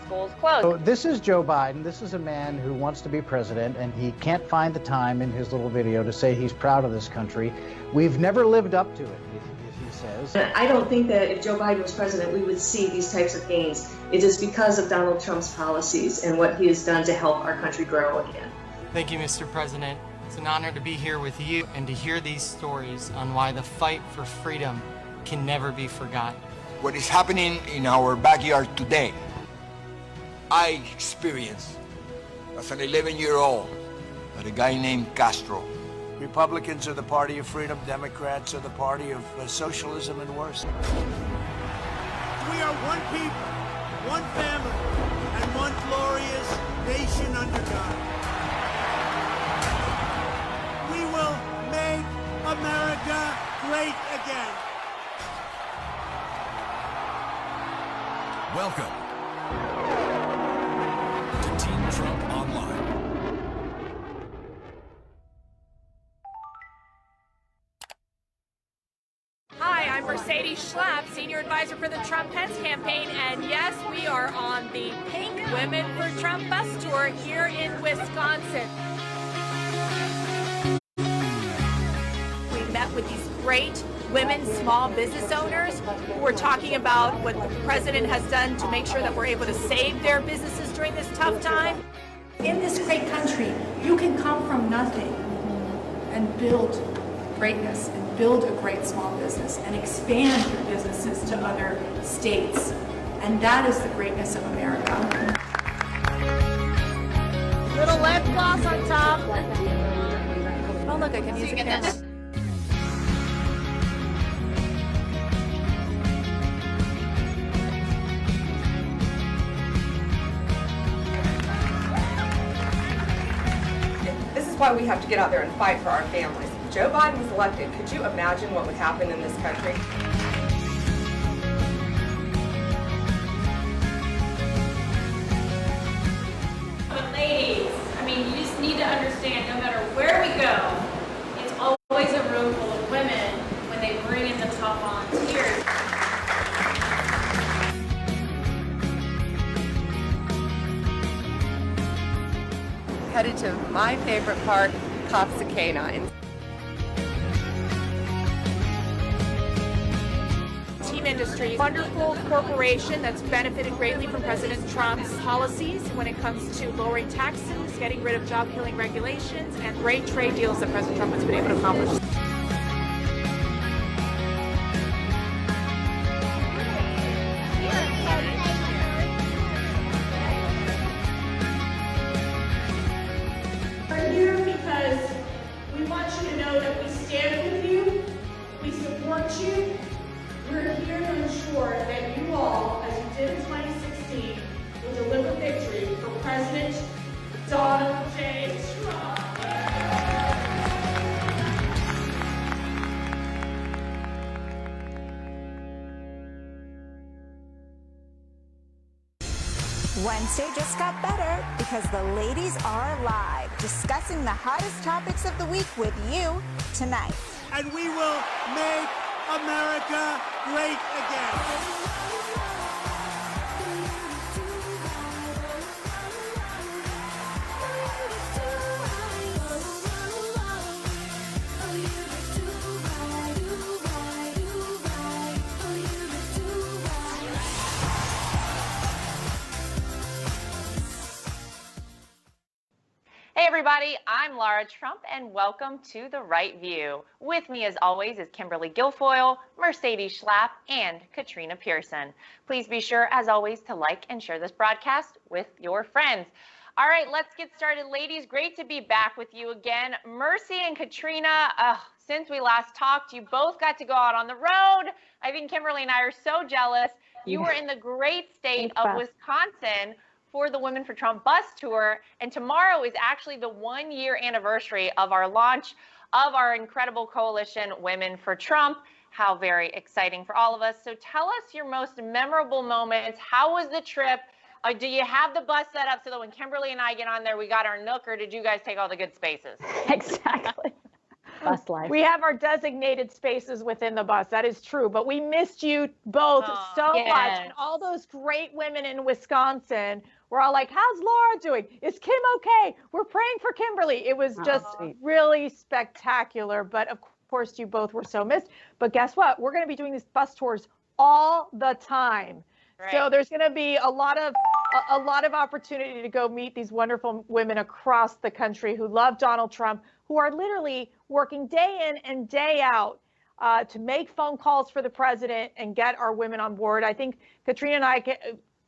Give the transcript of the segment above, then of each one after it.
schools closed. So this is Joe Biden. This is a man who wants to be president, and he can't find the time in his little video to say he's proud of this country. We've never lived up to it, he says. I don't think that if Joe Biden was president, we would see these types of gains. It is because of Donald Trump's policies and what he has done to help our country grow again. Thank you, Mr. President. It's an honor to be here with you and to hear these stories on why the fight for freedom can never be forgotten. What is happening in our backyard today, I experienced as an 11-year-old by a guy named Castro. Republicans are the party of freedom, Democrats are the party of socialism and worse. We are one people, one family, and one glorious nation under God. We will make America great again. Welcome to Team Trump Online. Hi, I'm Mercedes Schlapp, Senior Advisor for the Trump-Pence campaign, and yes, we are on the Pink Women for Trump bus tour here in Wisconsin. We met with these great women small business owners who are talking about what the president has done to make sure that we're able to save their businesses during this tough time. In this great country, you can come from nothing and build greatness and build a great small business and expand your businesses to other states. And that is the greatness of America. Little lip gloss on top. Oh look, I can use a camera. Why we have to get out there and fight for our families. If Joe Biden was elected, could you imagine what would happen in this country? But ladies, I mean, you just need to understand, no matter where we go, it's always a room full of women when they bring in the top volunteers. Headed to my favorite park, Cops and Canines. Team Industries, wonderful corporation that's benefited greatly from President Trump's policies when it comes to lowering taxes, getting rid of job-killing regulations, and great trade deals that President Trump has been able to accomplish. We're here because we want you to know that we stand with you, we support you. We're here to ensure that you all, as you did in 2016, will deliver victory for President Donald J. Trump. Wednesday just got better because the ladies are live, discussing the hottest topics of the week with you tonight. And we will make America great again. Hey everybody, I'm Lara Trump and welcome to The Right View. With me as always is Kimberly Guilfoyle, Mercedes Schlapp, and Katrina Pearson. Please be sure as always to like and share this broadcast with your friends. All right, let's get started. Ladies, great to be back with you again. Mercy and Katrina, since we last talked, you both got to go out on the road. I think Kimberly and I are so jealous. You were in the great state of Wisconsin for the Women for Trump bus tour, and tomorrow is actually the 1-year anniversary of our launch of our incredible coalition, Women for Trump. How very exciting for all of us. So tell us your most memorable moments. How was the trip? Do you have the bus set up so that when Kimberly and I get on there, we got our nook, or did you guys take all the good spaces? Exactly. bus life. We have our designated spaces within the bus. That is true. But we missed you both so much. And all those great women in Wisconsin were all like, how's Laura doing? Is Kim okay? We're praying for Kimberly. It was just really spectacular. But of course, you both were so missed. But guess what? We're going to be doing these bus tours all the time. Right. So there's going to be a lot of opportunity to go meet these wonderful women across the country who love Donald Trump, who are literally working day in and day out to make phone calls for the president and get our women on board. I think Katrina and I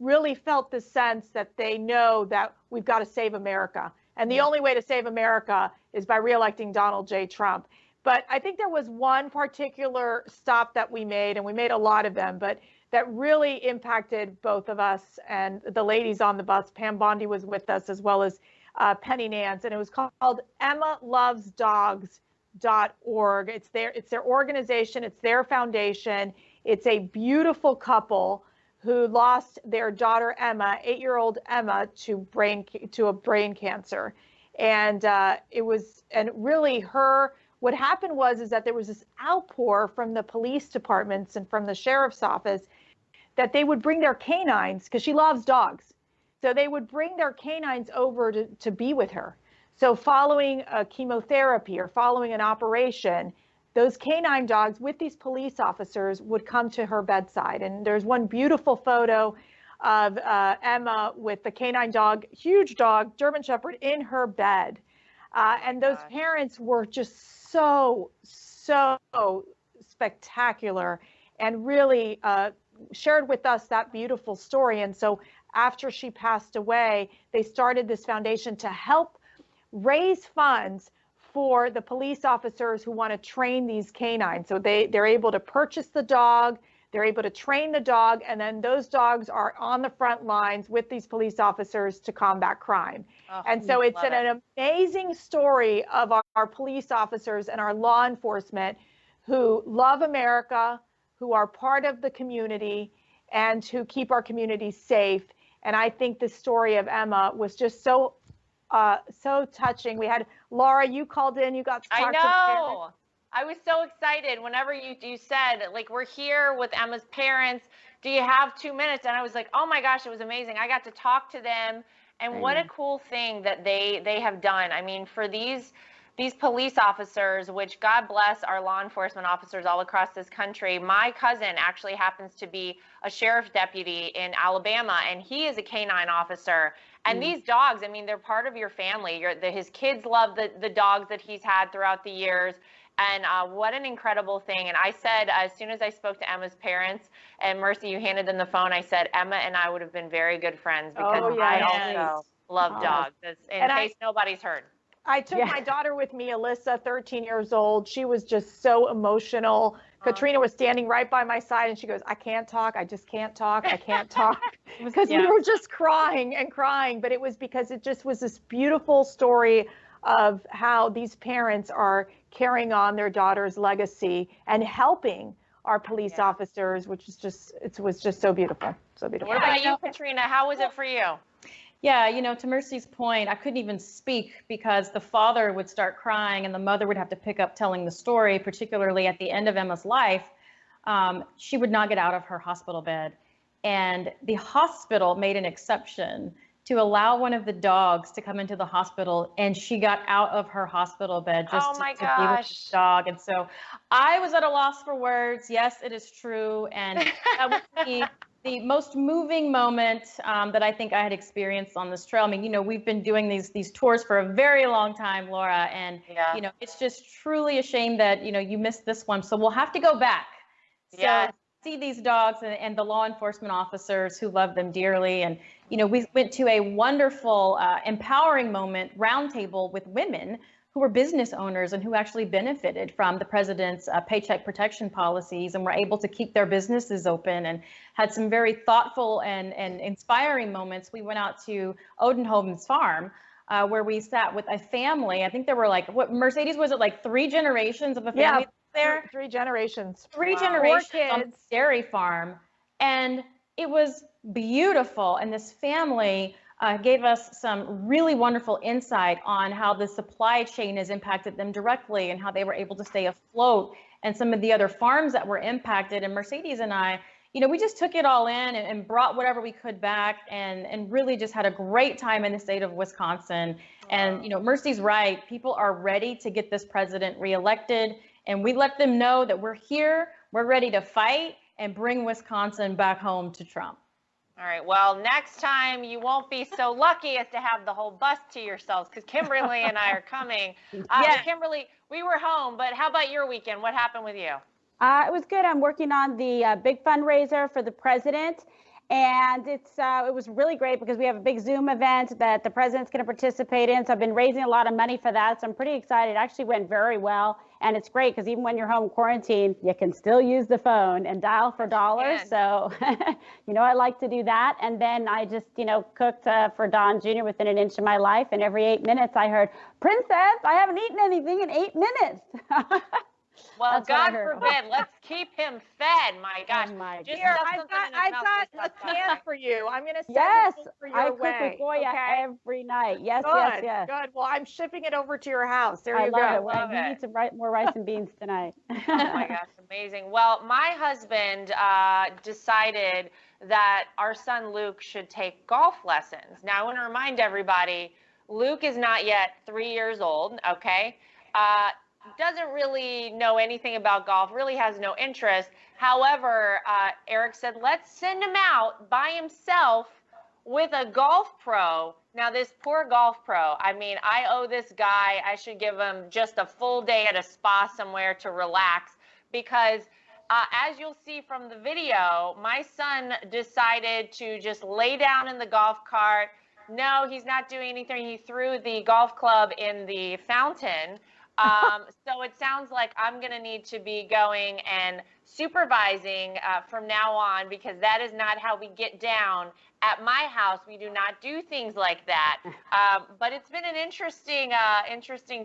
really felt the sense that they know that we've got to save America. And the only way to save America is by reelecting Donald J. Trump. But I think there was one particular stop that we made, and we made a lot of them, but that really impacted both of us and the ladies on the bus. Pam Bondi was with us, as well as Penny Nance, and it was called EmmaLovesDogs.org. It's their organization, it's their foundation. It's a beautiful couple who lost their daughter Emma, 8-year-old Emma, to a brain cancer, and what happened was that there was this outpour from the police departments and from the sheriff's office that they would bring their canines, because she loves dogs. So they would bring their canines over to be with her. So following a chemotherapy or following an operation, those canine dogs with these police officers would come to her bedside. And there's one beautiful photo of Emma with the canine dog, huge dog, German Shepherd, in her bed. And those parents were just so spectacular and really shared with us that beautiful story. And so after she passed away, they started this foundation to help raise funds for the police officers who want to train these canines. So they're able to purchase the dog, they're able to train the dog, and then those dogs are on the front lines with these police officers to combat crime. And so it's an amazing story of our police officers and our law enforcement who love America, who are part of the community, and who keep our community safe. And I think the story of Emma was just so touching. We had Laura, you called in, you got to talk to parents. I was so excited whenever you said, like, we're here with Emma's parents. Do you have 2 minutes? And I was like, oh my gosh, it was amazing. I got to talk to them. And what a cool thing that they have done. I mean, for these police officers, which God bless our law enforcement officers all across this country. My cousin actually happens to be a sheriff's deputy in Alabama, and he is a canine officer. And these dogs, I mean, they're part of your family. His kids love the dogs that he's had throughout the years. And what an incredible thing. And I said, as soon as I spoke to Emma's parents, and Mercy, you handed them the phone, I said, Emma and I would have been very good friends because I also love dogs, in case nobody's heard. I took my daughter with me, Alyssa, 13 years old. She was just so emotional. Katrina was standing right by my side, and she goes, I can't talk. I just can't talk. I can't talk. Because we were just crying and crying. But it was because it just was this beautiful story of how these parents are carrying on their daughter's legacy and helping our police officers, which is just, it was just so beautiful. So beautiful. What about you, Katrina? How was it for you? Yeah, you know, to Mercy's point, I couldn't even speak because the father would start crying and the mother would have to pick up telling the story, particularly at the end of Emma's life. She would not get out of her hospital bed. And the hospital made an exception to allow one of the dogs to come into the hospital, and she got out of her hospital bed just to be with the dog. And so I was at a loss for words. Yes, it is true. And that was the most moving moment that I think I had experienced on this trail. I mean, you know, we've been doing these tours for a very long time, Laura, and you know, it's just truly a shame that, you know, you missed this one. So we'll have to go back. So see these dogs and the law enforcement officers who love them dearly. And, you know, we went to a wonderful, empowering moment roundtable with women who were business owners and who actually benefited from the president's paycheck protection policies and were able to keep their businesses open and had some very thoughtful and inspiring moments. We went out to Odenholm's farm where we sat with a family. I think there were like, what, Mercedes, was it like 3 generations of a family there? 3 generations. 3 generations on the dairy farm. And it was beautiful. And this family gave us some really wonderful insight on how the supply chain has impacted them directly and how they were able to stay afloat, and some of the other farms that were impacted. And Mercedes and I, we just took it all in and brought whatever we could back, and really just had a great time in the state of Wisconsin. And, Mercy's right. People are ready to get this president reelected, and we let them know that we're here, we're ready to fight and bring Wisconsin back home to Trump. All right. Well, next time you won't be so lucky as to have the whole bus to yourselves, because Kimberly and I are coming. Kimberly, we were home, but how about your weekend? What happened with you? It was good. I'm working on the big fundraiser for the president, and it was really great because we have a big Zoom event that the president's going to participate in. So I've been raising a lot of money for that. So I'm pretty excited. It actually went very well, and it's great because even when you're home quarantined, you can still use the phone and dial for dollars. So, I like to do that. And then I just, cooked for Don Jr. within an inch of my life. And every 8 minutes I heard, "Princess, I haven't eaten anything in 8 minutes." Well, God forbid. Let's keep him fed. My gosh. Oh my Just Here, stuff something in his I've mouth got this a can for you. I'm going to send Yes, it over I your cook way. with Goya every night. Yes, Good, yes. good. Well, I'm shipping it over to your house. There I you love go. it. Well, you need some more rice and beans tonight. Oh my gosh, amazing. Well, my husband decided that our son Luke should take golf lessons. Now, I want to remind everybody, Luke is not yet 3 years old, okay? Doesn't really know anything about golf, really has no interest. However, Eric said, let's send him out by himself with a golf pro. Now, this poor golf pro, I mean, I owe this guy, I should give him just a full day at a spa somewhere to relax, because as you'll see from the video, my son decided to just lay down in the golf cart. No, he's not doing anything. He threw the golf club in the fountain. So it sounds like I'm going to need to be going and supervising from now on, because that is not how we get down at my house. We do not do things like that. But it's been an interesting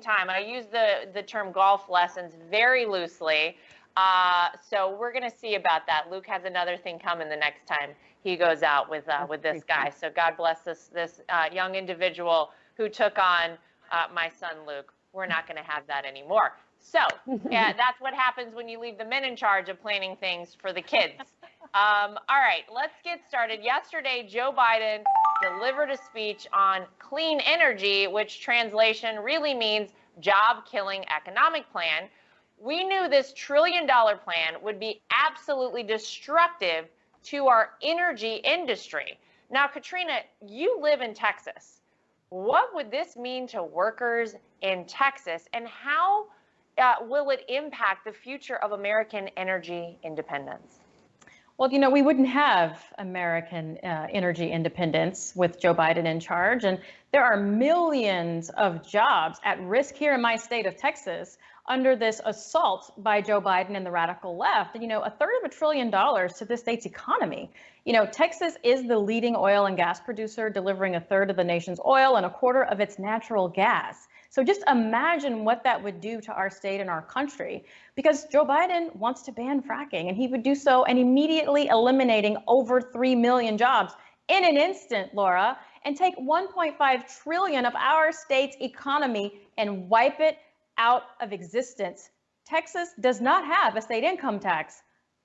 time. I use the term golf lessons very loosely. So we're going to see about that. Luke has another thing coming the next time he goes out with this guy. So God bless this young individual who took on my son Luke. We're not going to have that anymore. So that's what happens when you leave the men in charge of planning things for the kids. All right, let's get started. Yesterday, Joe Biden delivered a speech on clean energy, which translation really means job-killing economic plan. We knew this $1 trillion plan would be absolutely destructive to our energy industry. Now, Katrina, you live in Texas. What would this mean to workers in Texas, and how will it impact the future of American energy independence? Well, we wouldn't have American energy independence with Joe Biden in charge. And there are millions of jobs at risk here in my state of Texas under this assault by Joe Biden and the radical left. And, a third of $1 trillion to this state's economy. Texas is the leading oil and gas producer, delivering a third of the nation's oil and a quarter of its natural gas. So just imagine what that would do to our state and our country, because Joe Biden wants to ban fracking, and he would do so and immediately eliminating over 3 million jobs in an instant, Laura, and take 1.5 trillion of our state's economy and wipe it out of existence. Texas does not have a state income tax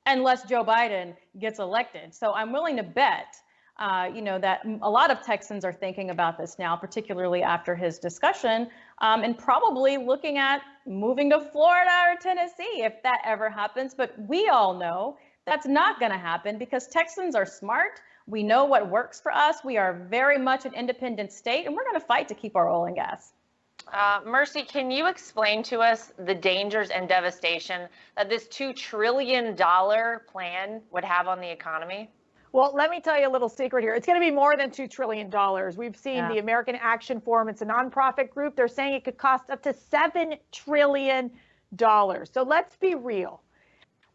unless Joe Biden gets elected. So I'm willing to bet that a lot of Texans are thinking about this now, particularly after his discussion, and probably looking at moving to Florida or Tennessee if that ever happens. But we all know that's not going to happen, because Texans are smart. We know what works for us. We are very much an independent state, and we're going to fight to keep our oil and gas. Mercy, can you explain to us the dangers and devastation that this $2 trillion plan would have on the economy? Well, let me tell you a little secret here. It's going to be more than $2 trillion. We've seen the American Action Forum. It's a nonprofit group. They're saying it could cost up to $7 trillion. So let's be real.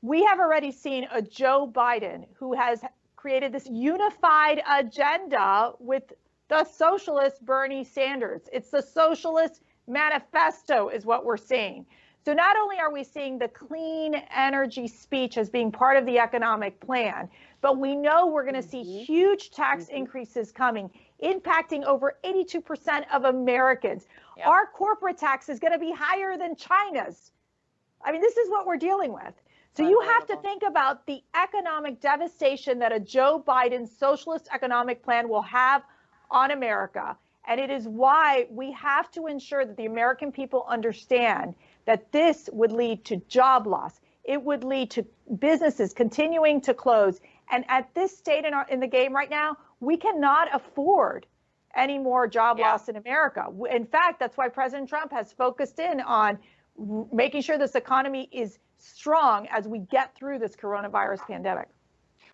We have already seen a Joe Biden who has created this unified agenda with the socialist Bernie Sanders. It's the socialist manifesto is what we're seeing. So not only are we seeing the clean energy speech as being part of the economic plan, but we know we're going to see huge tax increases coming, impacting over 82% of Americans. Yep. Our corporate tax is going to be higher than China's. I mean, this is what we're dealing with. So you have to think about the economic devastation that a Joe Biden socialist economic plan will have on America. And it is why we have to ensure that the American people understand that this would lead to job loss. It would lead to businesses continuing to close. And at this state in the game right now, we cannot afford any more job loss in America. In fact, that's why President Trump has focused in on making sure this economy is strong as we get through this coronavirus pandemic.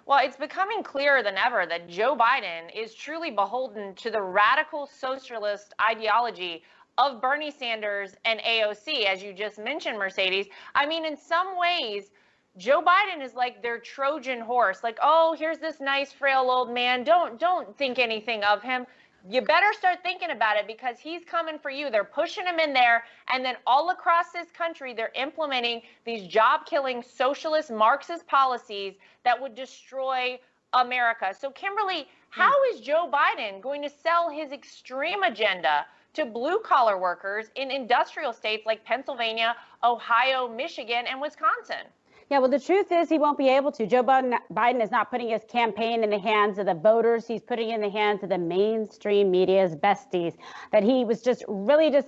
Well, it's becoming clearer than ever that Joe Biden is truly beholden to the radical socialist ideology of Bernie Sanders and AOC, as you just mentioned, Mercedes. I mean, in some ways, Joe Biden is like their Trojan horse. Like, oh, here's this nice, frail old man. Don't think anything of him. You better start thinking about it because he's coming for you. They're pushing him in there. And then all across this country, they're implementing these job-killing socialist Marxist policies that would destroy America. So, Kimberly, how is Joe Biden going to sell his extreme agenda to blue-collar workers in industrial states like Pennsylvania, Ohio, Michigan, and Wisconsin? Yeah, well, the truth is he won't be able to. Joe Biden is not putting his campaign in the hands of the voters. He's putting it in the hands of the mainstream media's besties, that he was just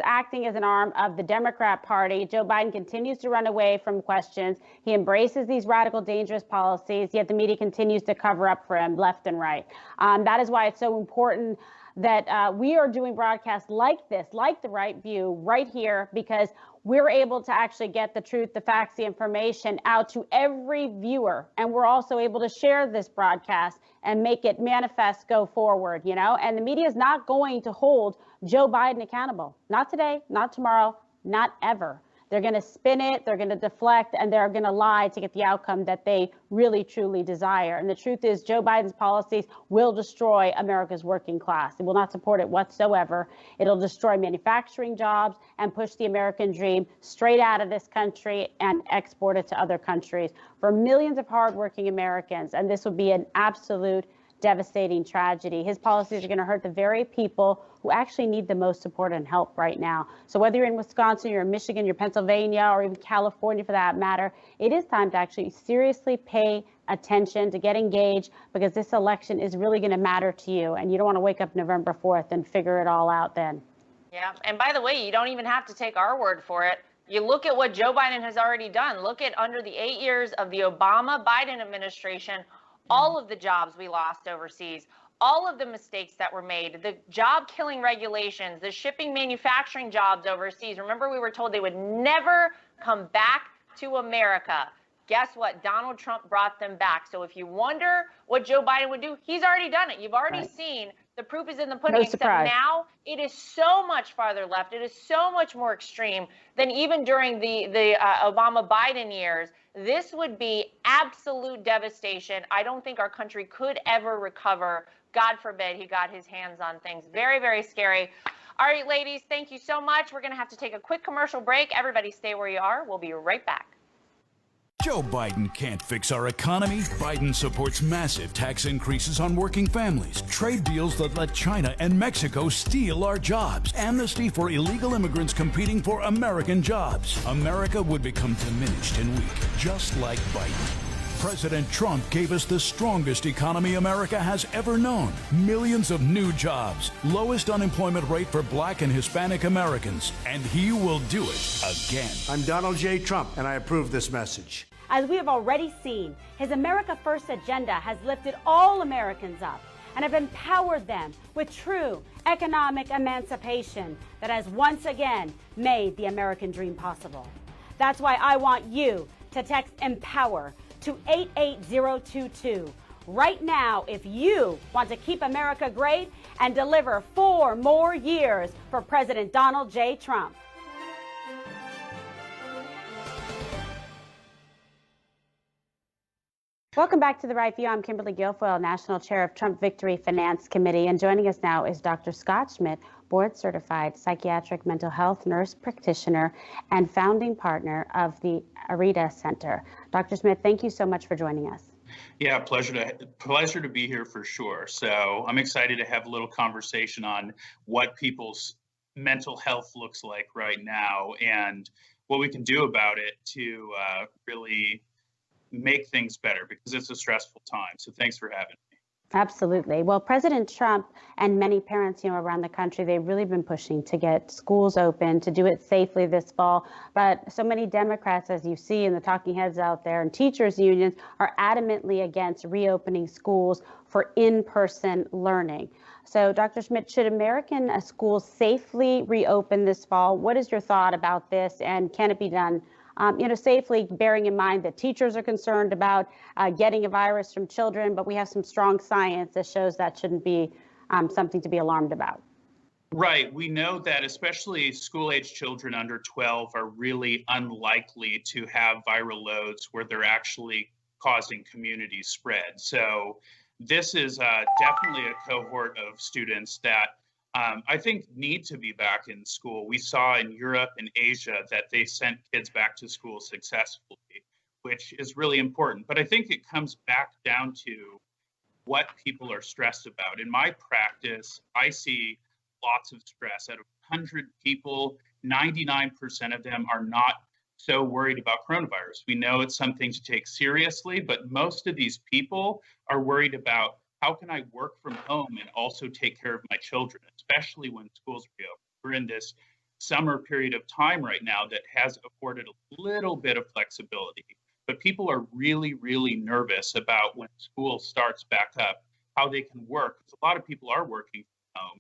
acting as an arm of the Democrat Party. Joe Biden continues to run away from questions. He embraces these radical, dangerous policies, yet the media continues to cover up for him left and right. That is why it's so important that we are doing broadcasts like this, like The Right View, right here, because we're able to actually get the truth, the facts, the information out to every viewer. And we're also able to share this broadcast and make it manifest, go forward, you know, and the media is not going to hold Joe Biden accountable. Not today, not tomorrow, not ever. They're going to spin it, they're going to deflect, and they're going to lie to get the outcome that they really, truly desire. And the truth is, Joe Biden's policies will destroy America's working class. It will not support it whatsoever. It'll destroy manufacturing jobs and push the American dream straight out of this country and export it to other countries for millions of hardworking Americans. And this would be an absolute devastating tragedy. His policies are going to hurt the very people who actually need the most support and help right now. So whether you're in Wisconsin, you're in Michigan, you're Pennsylvania, or even California for that matter, it is time to actually seriously pay attention, to get engaged, because this election is really going to matter to you. And you don't want to wake up November 4th and figure it all out then. Yeah. And by the way, you don't even have to take our word for it. You look at what Joe Biden has already done. Look at under the 8 years of the Obama-Biden administration, all of the jobs we lost overseas, all of the mistakes that were made, the job-killing regulations, the shipping manufacturing jobs overseas. Remember, we were told they would never come back to America. Guess what? Donald Trump brought them back. So if you wonder what Joe Biden would do, he's already done it. You've already seen the proof is in the pudding, except now it is so much farther left. It is so much more extreme than even during the Obama-Biden years. This would be absolute devastation. I don't think our country could ever recover. God forbid he got his hands on things. Very, very scary. All right, ladies, thank you so much. We're going to have to take a quick commercial break. Everybody stay where you are. We'll be right back. Joe Biden can't fix our economy. Biden supports massive tax increases on working families, trade deals that let China and Mexico steal our jobs, amnesty for illegal immigrants competing for American jobs. America would become diminished and weak, just like Biden. President Trump gave us the strongest economy America has ever known. Millions of new jobs, lowest unemployment rate for Black and Hispanic Americans, and he will do it again. I'm Donald J. Trump, and I approve this message. As we have already seen, his America First agenda has lifted all Americans up and have empowered them with true economic emancipation that has once again made the American dream possible. That's why I want you to text EMPOWER to 88022 right now if you want to keep America great and deliver 4 more years for President Donald J. Trump. Welcome back to The Right View. I'm Kimberly Guilfoyle, National Chair of Trump Victory Finance Committee, and joining us now is Dr. Scott Schmidt, board-certified psychiatric mental health nurse practitioner and founding partner of the ARETA Center. Dr. Schmidt, thank you so much for joining us. Yeah, pleasure to be here for sure. So I'm excited to have a little conversation on what people's mental health looks like right now and what we can do about it to really make things better because it's a stressful time. So thanks for having me. Absolutely. Well, President Trump and many parents, around the country, they've really been pushing to get schools open, to do it safely this fall. But so many Democrats, as you see in the talking heads out there, and teachers unions are adamantly against reopening schools for in-person learning. So, Dr. Schmidt, should American schools safely reopen this fall? What is your thought about this, and can it be done safely, bearing in mind that teachers are concerned about getting a virus from children, but we have some strong science that shows that shouldn't be something to be alarmed about. Right. We know that especially school-age children under 12 are really unlikely to have viral loads where they're actually causing community spread. So this is definitely a cohort of students that I think need to be back in school. We saw in Europe and Asia that they sent kids back to school successfully, which is really important. But I think it comes back down to what people are stressed about. In my practice, I see lots of stress. Out of 100 people, 99% of them are not so worried about coronavirus. We know it's something to take seriously, but most of these people are worried about how can I work from home and also take care of my children, especially when schools reopen. We're in this summer period of time right now that has afforded a little bit of flexibility, but people are really, really nervous about when school starts back up, how they can work. A lot of people are working from home.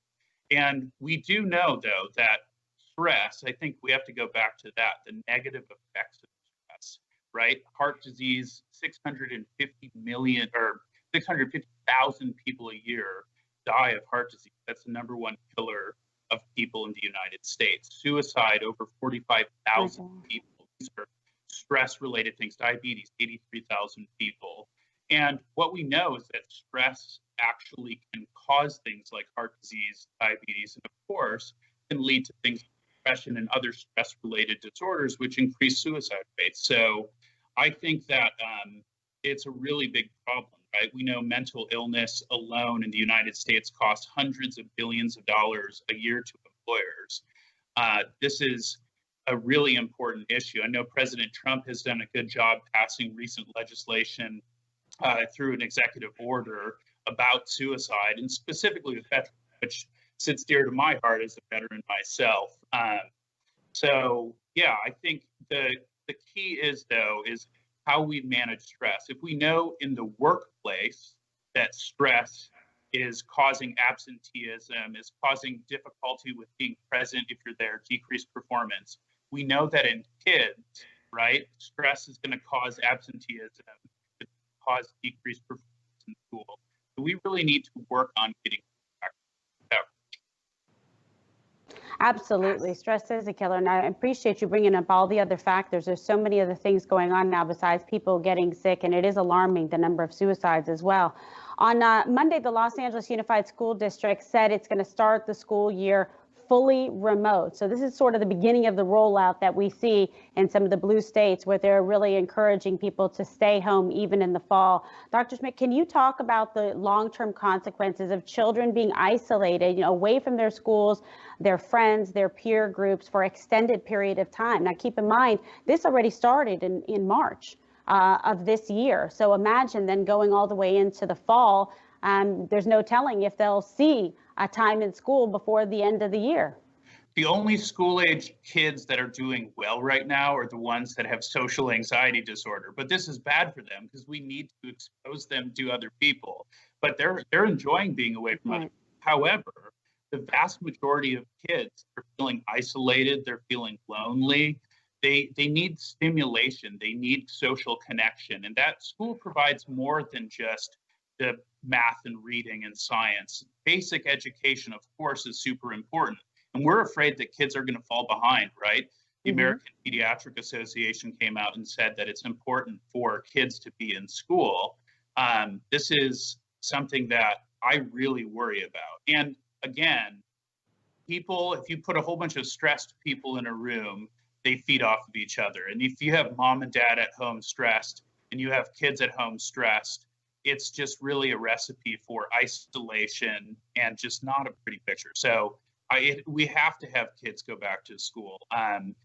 And we do know, though, that stress, I think we have to go back to that, the negative effects of stress, right? Heart disease, 650,000 people a year die of heart disease. That's the number one killer of people in the United States. Suicide, over 45,000 people. These are stress-related things. Diabetes, 83,000 people. And what we know is that stress actually can cause things like heart disease, diabetes, and of course, can lead to things like depression and other stress-related disorders, which increase suicide rates. So I think that it's a really big problem, right? We know mental illness alone in the United States costs hundreds of billions of dollars a year to employers. This is a really important issue. I know President Trump has done a good job passing recent legislation through an executive order about suicide, and specifically with veterans, which sits dear to my heart as a veteran myself. So yeah, I think the key is, though, is how we manage stress. If we know in the workplace that stress is causing absenteeism, is causing difficulty with being present if you're there, decreased performance, we know that in kids, right, stress is going to cause absenteeism, cause decreased performance in school. So we really need to work on getting back. Absolutely. Stress is a killer. And I appreciate you bringing up all the other factors. There's so many other things going on now besides people getting sick, and it is alarming, the number of suicides as well. On Monday, the Los Angeles Unified School District said it's going to start the school year fully remote. So this is sort of the beginning of the rollout that we see in some of the blue states where they're really encouraging people to stay home even in the fall. Dr. Schmidt, can you talk about the long-term consequences of children being isolated, away from their schools, their friends, their peer groups for extended period of time? Now, keep in mind, this already started in March of this year. So imagine then going all the way into the fall. There's no telling if they'll see a time in school before the end of the year. The only school-age kids that are doing well right now are the ones that have social anxiety disorder. But this is bad for them because we need to expose them to other people. But they're enjoying being away from other people. However, the vast majority of kids are feeling isolated. They're feeling lonely. They need stimulation. They need social connection. And that school provides more than just the math and reading and science. Basic education, of course, is super important. And we're afraid that kids are going to fall behind, right? The American Pediatric Association came out and said that it's important for kids to be in school. This is something that I really worry about. And again, people, if you put a whole bunch of stressed people in a room, they feed off of each other. And if you have mom and dad at home stressed, and you have kids at home stressed, it's just really a recipe for isolation and just not a pretty picture. So we have to have kids go back to school. And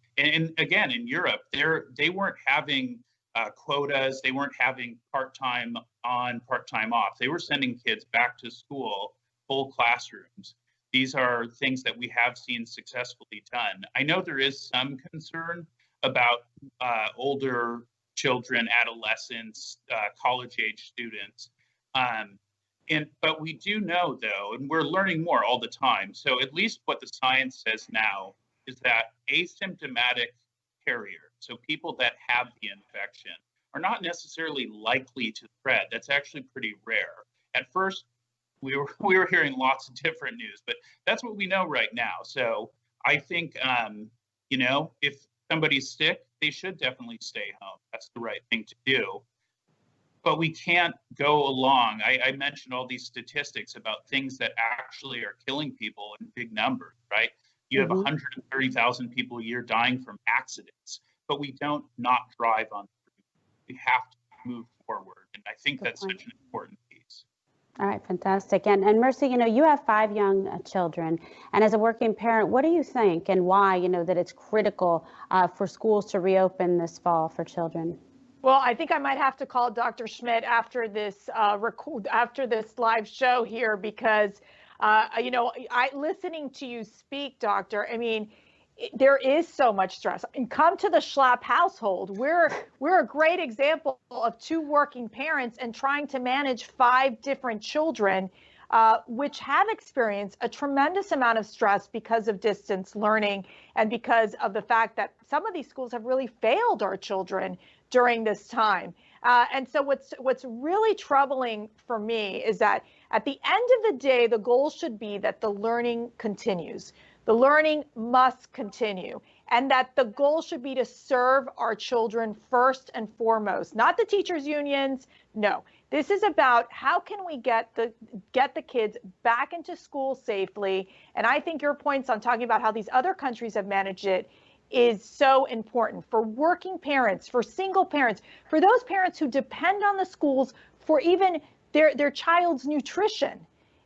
again, in Europe, they weren't having quotas. They weren't having part-time on, part-time off. They were sending kids back to school, full classrooms. These are things that we have seen successfully done. I know there is some concern about older children, adolescents, college-age students. But we do know, though, and we're learning more all the time. So at least what the science says now is that asymptomatic carriers, so people that have the infection, are not necessarily likely to spread. That's actually pretty rare. At first, we were hearing lots of different news, but that's what we know right now. So I think, if somebody's sick, they should definitely stay home. That's the right thing to do. But we can't go along. I mentioned all these statistics about things that actually are killing people in big numbers, right? You have 130,000 people a year dying from accidents, but we don't not drive on the road. We have to move forward. And I think that's such an important piece. All right, fantastic. And Mercy, you have 5 young children. And as a working parent, what do you think and why, that it's critical for schools to reopen this fall for children? Well, I think I might have to call Dr. Schmidt after this live show here because, listening to you speak, Doctor, there is so much stress. Come to the Schlapp household. We're a great example of 2 working parents and trying to manage 5 different children, which have experienced a tremendous amount of stress because of distance learning and because of the fact that some of these schools have really failed our children during this time. And so what's really troubling for me is that at the end of the day, the goal should be that the learning continues. The learning must continue, and that the goal should be to serve our children first and foremost, not the teachers' unions. No, this is about how can we get the kids back into school safely. And I think your points on talking about how these other countries have managed it is so important for working parents, for single parents, for those parents who depend on the schools for even their child's nutrition.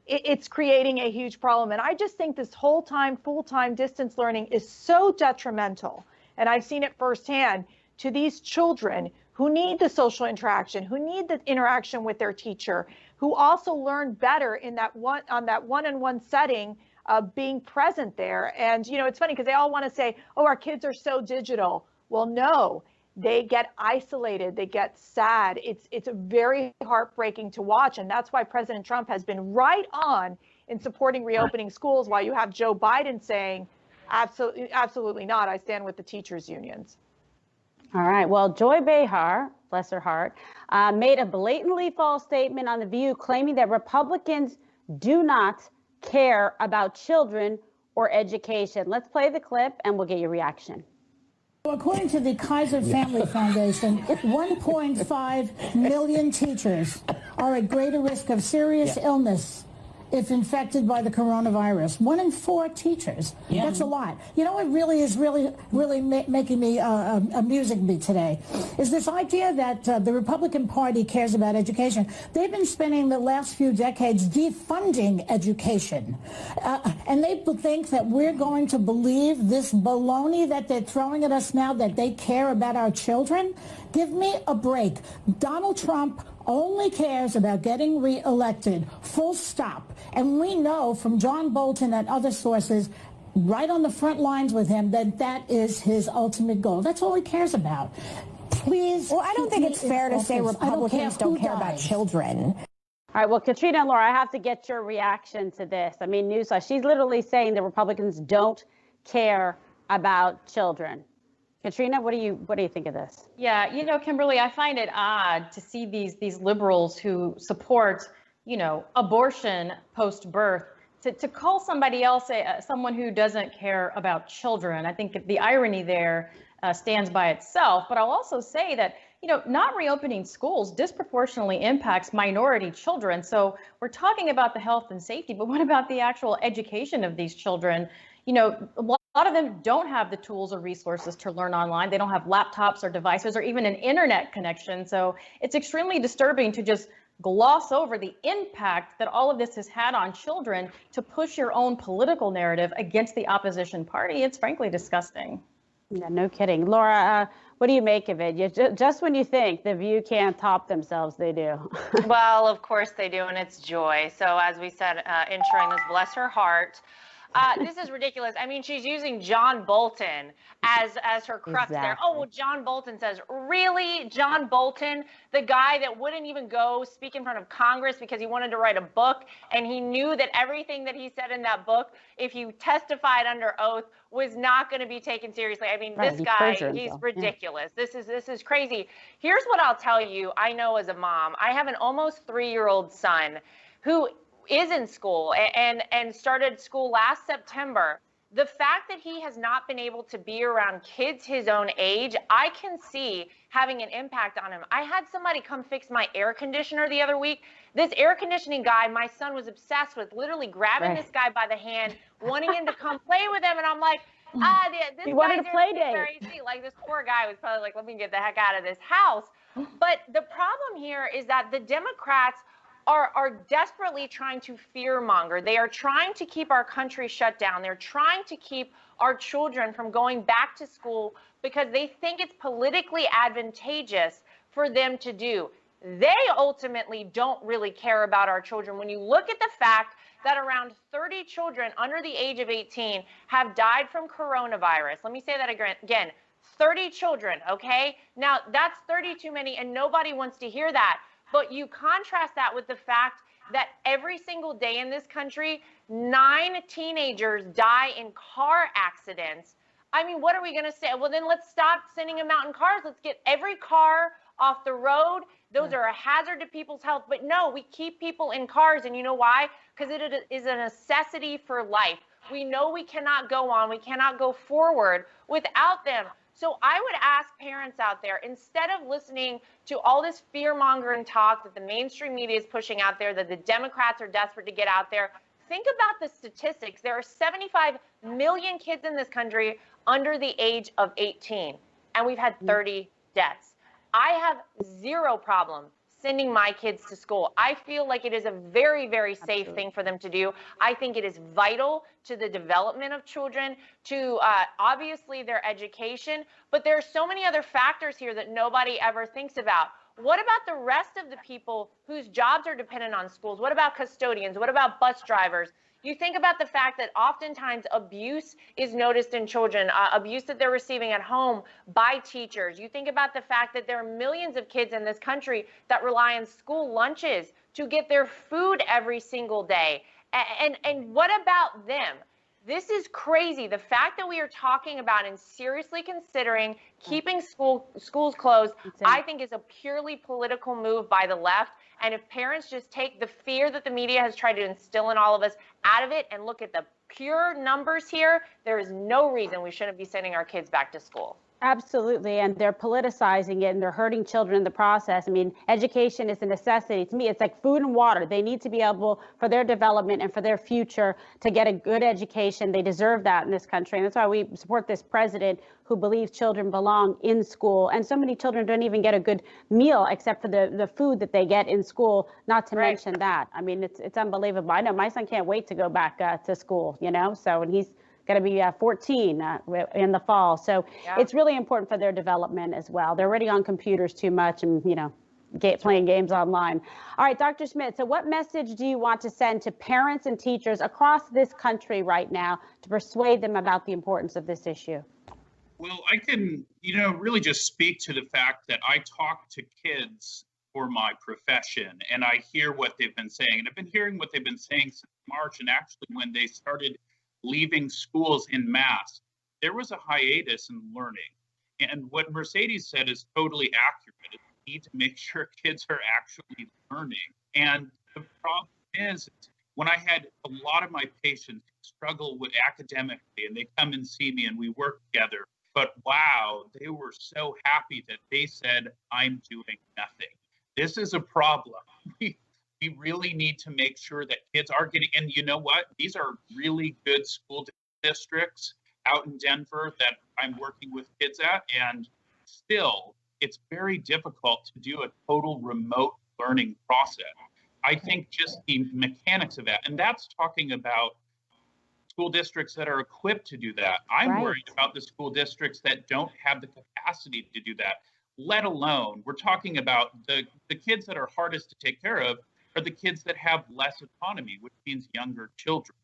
It's creating a huge problem. And I just think this whole time, full-time distance learning is so detrimental. And I've seen it firsthand to these children who need the social interaction, who need the interaction with their teacher, who also learn better in that one-on-one setting of being present there. And, it's funny because they all want to say, oh, our kids are so digital. Well, no. They get isolated, they get sad. It's very heartbreaking to watch. And that's why President Trump has been right on in supporting reopening schools, while you have Joe Biden saying, absolutely not. I stand with the teachers' unions. All right. Well, Joy Behar, bless her heart, made a blatantly false statement on The View, claiming that Republicans do not care about children or education. Let's play the clip and we'll get your reaction. According to the Kaiser Family Foundation, 1.5 million teachers are at greater risk of serious illness if infected by the coronavirus. 1 in 4 teachers. Yeah. That's a lot. What really is making me, amusing me today is this idea that the Republican Party cares about education. They've been spending the last few decades defunding education. And they think that we're going to believe this baloney that they're throwing at us now, that they care about our children. Give me a break. Donald Trump only cares about getting reelected, full stop. And we know from John Bolton and other sources right on the front lines with him that that is his ultimate goal. That's all he cares about. Please. Well, I don't think it's fair to say Republicans don't care about children. All right, well, Katrina and Laura, I have to get your reaction to this. Newsflash, she's literally saying that Republicans don't care about children. Katrina, what do you think of this? Yeah, Kimberly, I find it odd to see these liberals who support, abortion post-birth to call somebody else someone who doesn't care about children. I think the irony there stands by itself. But I'll also say that, not reopening schools disproportionately impacts minority children. So we're talking about the health and safety, but what about the actual education of these children? lot of them don't have the tools or resources to learn online. They don't have laptops or devices or even an internet connection. So it's extremely disturbing to just gloss over the impact that all of this has had on children to push your own political narrative against the opposition party. It's frankly disgusting. Yeah, no kidding. Laura, what do you make of it? Just when you think The View can't top themselves, they do. Well, of course they do, and it's Joy. So as we said, introing this, bless her heart. This is ridiculous. I mean, she's using John Bolton as her crux there. Oh, well, John Bolton says, really? John Bolton, the guy that wouldn't even go speak in front of Congress because he wanted to write a book, and he knew that everything that he said in that book, if you testified under oath, was not going to be taken seriously. I mean, this guy, he's ridiculous. Yeah. This is crazy. Here's what I'll tell you. I know as a mom, I have an almost 3-year-old son who is in school and started school last September. The fact that he has not been able to be around kids his own age, I can see having an impact on him. I had somebody come fix my air conditioner the other week. This air conditioning guy, my son was obsessed with, literally grabbing this guy by the hand, wanting him to come play with him. And I'm like, this he wanted a play date. Crazy. Like, this poor guy was probably like, let me get the heck out of this house. But the problem here is that the Democrats are desperately trying to fearmonger. They are trying to keep our country shut down. They're trying to keep our children from going back to school because they think it's politically advantageous for them to do. They ultimately don't really care about our children. When you look at the fact that around 30 children under the age of 18 have died from coronavirus. Let me say that again. 30 children, okay? Now, that's 30 too many, and nobody wants to hear that. But you contrast that with the fact that every single day in this country, 9 teenagers die in car accidents. I mean, what are we going to say? Well, then let's stop sending them out in cars. Let's get every car off the road. Those are a hazard to people's health. But no, we keep people in cars. And you know why? Because it is a necessity for life. We know we cannot go on. We cannot go forward without them. So I would ask parents out there, instead of listening to all this fear-mongering talk that the mainstream media is pushing out there, that the Democrats are desperate to get out there, think about the statistics. There are 75 million kids in this country under the age of 18, and we've had 30 deaths. I have zero problem sending my kids to school. I feel like it is a very, very safe thing for them to do. I think it is vital to the development of children, to obviously their education, but there are so many other factors here that nobody ever thinks about. What about the rest of the people whose jobs are dependent on schools? What about custodians? What about bus drivers? You think about the fact that oftentimes abuse is noticed in children, abuse that they're receiving at home by teachers. You think about the fact that there are millions of kids in this country that rely on school lunches to get their food every single day. And what about them? This is crazy. The fact that we are talking about and seriously considering keeping schools closed, I think is a purely political move by the left. And if parents just take the fear that the media has tried to instill in all of us out of it and look at the pure numbers here, there is no reason we shouldn't be sending our kids back to school. Absolutely. And they're politicizing it and they're hurting children in the process. I mean, education is a necessity. To me, it's like food and water. They need to be able, for their development and for their future, to get a good education. They deserve that in this country. And that's why we support this president who believes children belong in school. And so many children don't even get a good meal except for the food that they get in school, not to mention that. I mean, it's unbelievable. I know my son can't wait to go back to school, you know, so, and he's going to be 14 in the fall. So it's really important for their development as well. They're already on computers too much and, you know, playing games online. All right, Dr. Schmidt, so what message do you want to send to parents and teachers across this country right now to persuade them about the importance of this issue? Well, I can, you know, really just speak to the fact that I talk to kids for my profession and I hear what they've been saying. And I've been hearing what they've been saying since March. And actually, when they started leaving schools en masse, there was a hiatus in learning. And what Mercedes said is totally accurate. We need to make sure kids are actually learning. And the problem is, when I had a lot of my patients struggle with academically, and they come and see me and we work together, but wow, they were so happy that they said, I'm doing nothing. This is a problem. We really need to make sure that kids are getting, and you know what? These are really good school districts. out in Denver that I'm working with kids at, and still, it's very difficult to do a total remote learning process. I think just the mechanics of that, and that's talking about school districts that are equipped to do that. I'm worried about the school districts that don't have the capacity to do that, let alone, we're talking about the kids that are hardest to take care of are the kids that have less autonomy, which means younger children.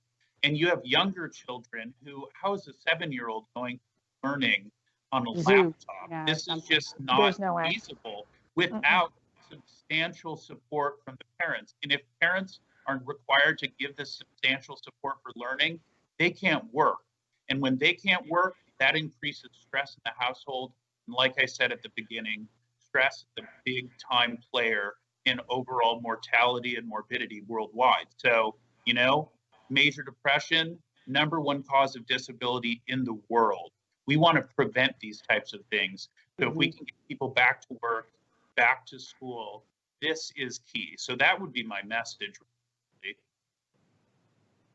And you have younger children who, how is a 7-year-old going learning on a laptop? Yeah, this is just not way. feasible without substantial support from the parents. And if parents are required to give this substantial support for learning, they can't work. And when they can't work, that increases stress in the household. And like I said at the beginning, stress is a big time player in overall mortality and morbidity worldwide. So, you know, major depression, #1 cause of disability in the world. We want to prevent these types of things. So if we can get people back to work, back to school, this is key. So that would be my message.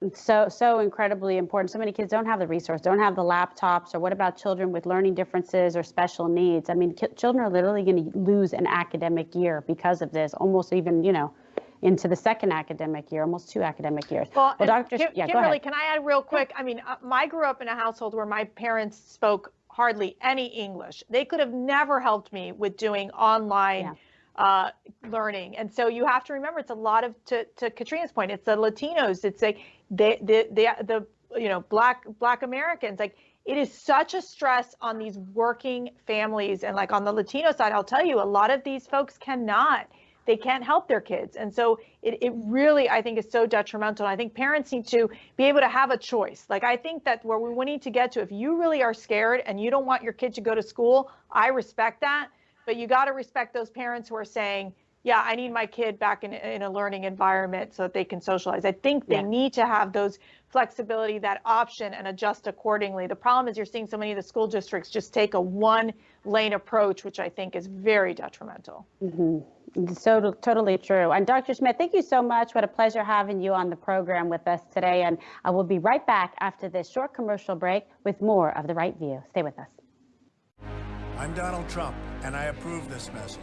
It's so incredibly important. So many kids don't have the resource, don't have the laptops, or what about children with learning differences or special needs? I mean, children are literally going to lose an academic year because of this, almost even, you know, into the second academic year, almost 2 academic years. Well, Dr. Kimberly, go ahead. can I add real quick? I mean, I grew up in a household where my parents spoke hardly any English. They could have never helped me with doing online learning. And so you have to remember, it's a lot of, to Katrina's point, it's the Latinos, it's like the you know, Black Americans, like it is such a stress on these working families. And like on the Latino side, I'll tell you, a lot of these folks they can't help their kids. And so it really, I think, is so detrimental. And I think parents need to be able to have a choice. Like, I think that where we need to get to, if you really are scared and you don't want your kid to go to school, I respect that. But you got to respect those parents who are saying, yeah, I need my kid back in a learning environment so that they can socialize. I think they need to have those flexibility, that option, and adjust accordingly. The problem is you're seeing so many of the school districts just take a one-lane approach, which I think is very detrimental. So totally true. And Dr. Smith, thank you so much. What a pleasure having you on the program with us today. And I will be right back after this short commercial break with more of The Right View. Stay with us. I'm Donald Trump, and I approve this message.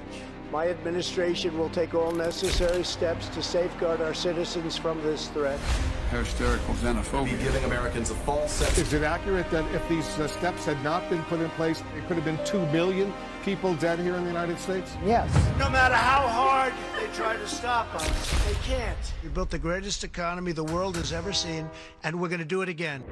My administration will take all necessary steps to safeguard our citizens from this threat. Hysterical xenophobia. Be giving Americans a false sense. Is it accurate that if these steps had not been put in place, it could have been 2 million people dead here in the United States? Yes. No matter how hard they try to stop us, they can't. We built the greatest economy the world has ever seen, and we're going to do it again.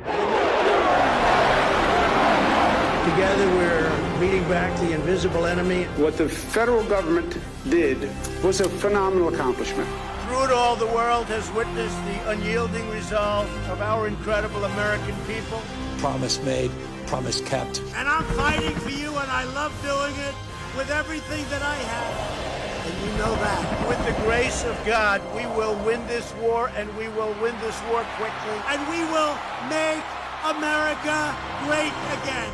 Together, we're beating back the invisible enemy. What the federal government did was a phenomenal accomplishment. Through it all, the world has witnessed the unyielding resolve of our incredible American people. Promise made, promise kept. And I'm fighting for you, and I love doing it with everything that I have. And you know that. With the grace of God, we will win this war, and we will win this war quickly. And we will make America great again.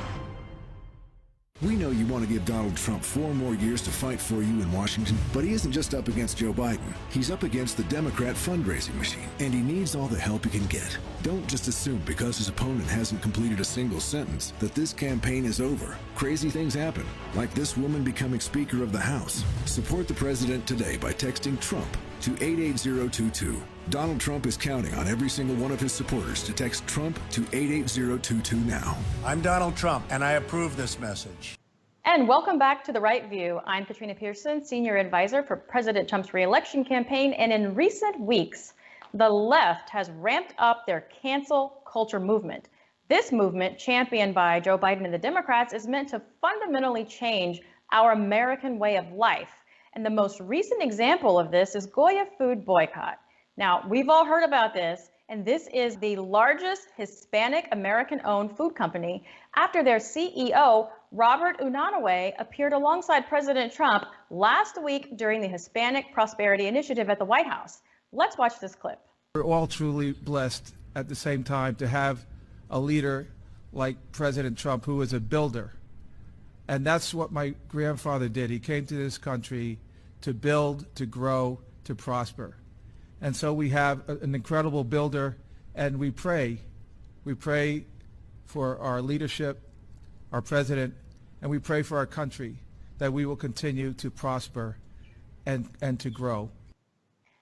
We know you want to give Donald Trump 4 more years to fight for you in Washington, but he isn't just up against Joe Biden. He's up against the Democrat fundraising machine, and he needs all the help he can get. Don't just assume because his opponent hasn't completed a single sentence that this campaign is over. Crazy things happen, like this woman becoming Speaker of the House. Support the president today by texting Trump to 88022. Donald Trump is counting on every single one of his supporters to text Trump to 88022 now. I'm Donald Trump, and I approve this message. And welcome back to The Right View. I'm Katrina Pearson, Senior Advisor for President Trump's re-election campaign. And in recent weeks, the left has ramped up their cancel culture movement. This movement, championed by Joe Biden and the Democrats, is meant to fundamentally change our American way of life. And the most recent example of this is Goya Food Boycott. Now, we've all heard about this, and this is the largest Hispanic American-owned food company after their CEO, Robert Unanue, appeared alongside President Trump last week during the Hispanic Prosperity Initiative at the White House. Let's watch this clip. We're all truly blessed at the same time to have a leader like President Trump, who is a builder. And that's what my grandfather did. He came to this country to build, to grow, to prosper. And so we have an incredible builder, and we pray for our leadership, our president, and we pray for our country that we will continue to prosper and to grow.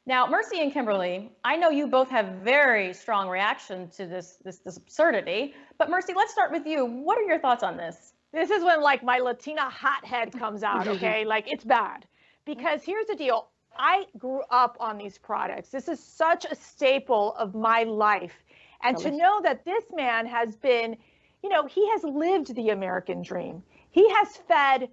Now, Mercy and Kimberly, I know you both have very strong reaction to this absurdity, but Mercy, let's start with you. What are your thoughts on this? This is when like my Latina hothead comes out, okay? Like it's bad. Because here's the deal. I grew up on these products. This is such a staple of my life. And to know that this man has been, you know, he has lived the American dream. He has fed,